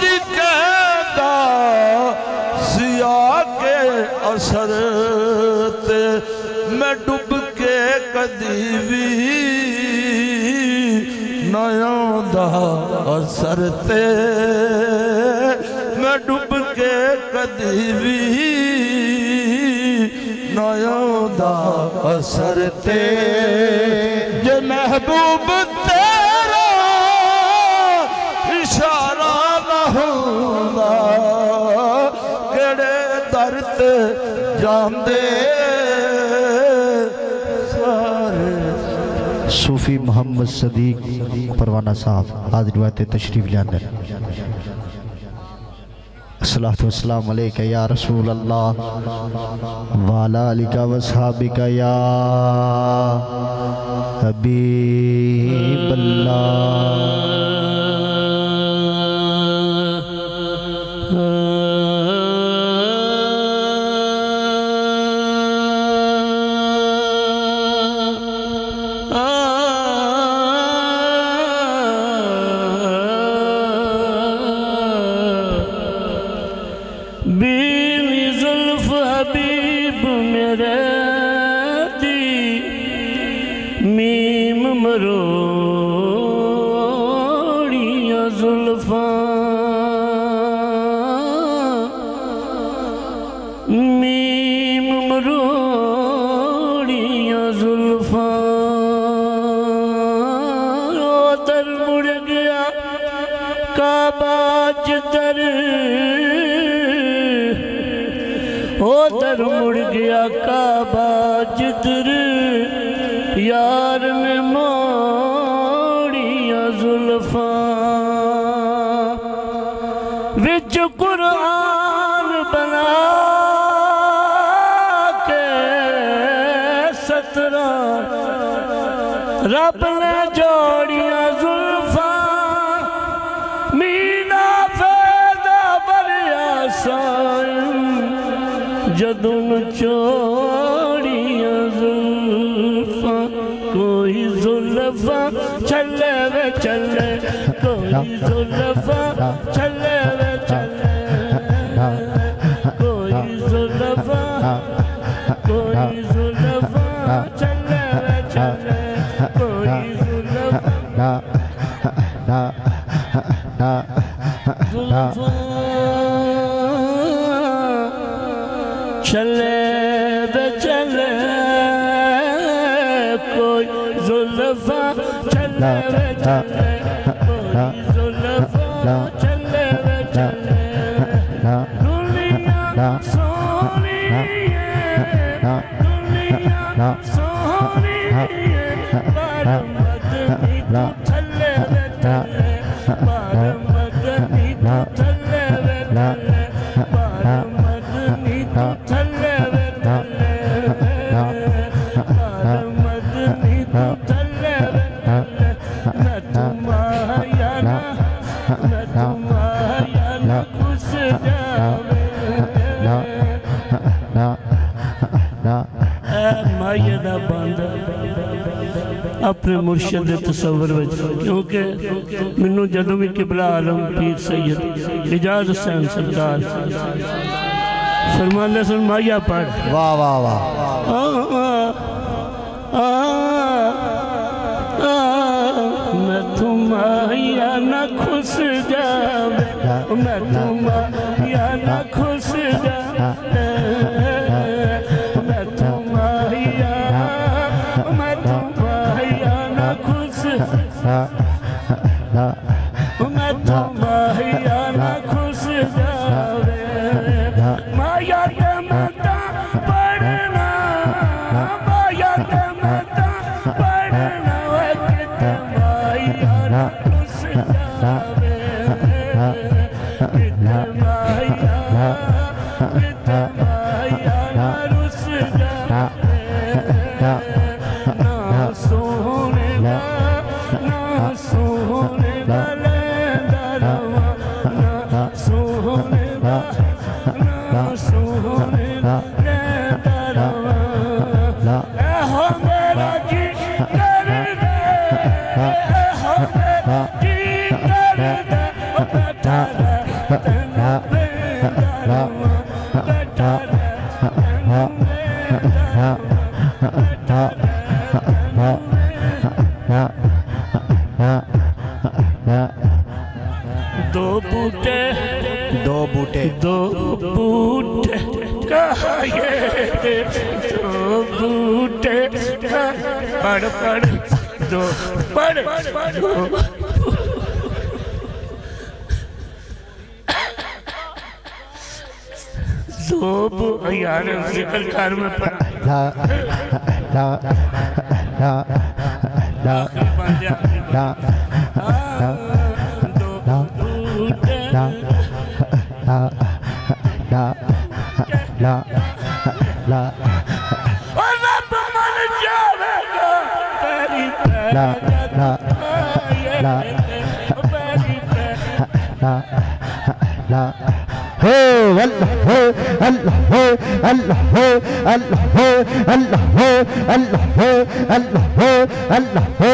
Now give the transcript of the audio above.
दी कहदा सिया के असर ते मैं डुब के कदी भी नया दा असर ते मैं डुब के कदी भी नया दा असर ते जे महबूब तेरा इशारा न होंदा केड़े दर ते जांदे सारे। सूफी मोहम्मद सदीक परवाना साहब आज रिवायत तशरीफ लाने। अस्सलातु वस्सलाम अलैका या रसूल अल्लाह वाला अलिका वसहाबिका या हबीब अल्लाह। बीवी जुल्फ हबीब मेरे दी मीम मरोड़ियां जुल्फा मीम मरोड़ियां जुल्फा दर मुड़ गया काबा जिधर दर मुड़ गया काबा जिधर यार ने मोड़िया जुल्फा विच कुरान बना के सतरा रब ने जोड़िया जुल्फा मीना फैदा बरिया सायम जदुन चोड़ियां जुल्फा कोई जुल्फा चले वे चले कोई जुल्फा चले वे चले कोई जुल्फा चले वे चले कोई जुल्फा चले वे चले कोई जुल्फा चले वे चले कोई जुल्फा चले वे चले दुनिया सोनी है दुनिया सोनी है बार मदनी तो चले वे चले बार मदनी तो चले वे चले बार मदनी तो चले वे चले बार मदनी तो चले वे चले न तुम्हारा न खुश जावे माया दा बांदा अपने मुर्शिद दे तसव्वुर विच क्योंकि मैनू जदों भी किबला आलम पीर सैयद इजाज हुसैन सरकार फरमाने सुन माया पढ़ वाह वाह वाह मैं तुम्हारा न खुश जावे मैं तुम्हारा न खुश जावे मैं तुम्हारा न खुश मैं तुम्हारा न खुश जावे माया ते मता पढ़ना माया ते मता पढ़ना किते माया न खुश जावे किते माया न रुस जावे ना सोने ना सोने लेंदा रवा ना सोने ना सोने लेंदा रवा ए हो मेरा जी कर दे ए हो मेरा जी कर दे दो बूटे दो बूटे दो बूटे कहाए दो बूटे पढ़ पढ़ दो पढ़ दो यार जिक्र कर में ला ला ला ला ला ला ला ला हो अल्लाह हो अल्लाह हो अल्लाह हो अल्लाह हो अल्लाह हो अल्लाह हो अल्लाह हो अल्लाह हो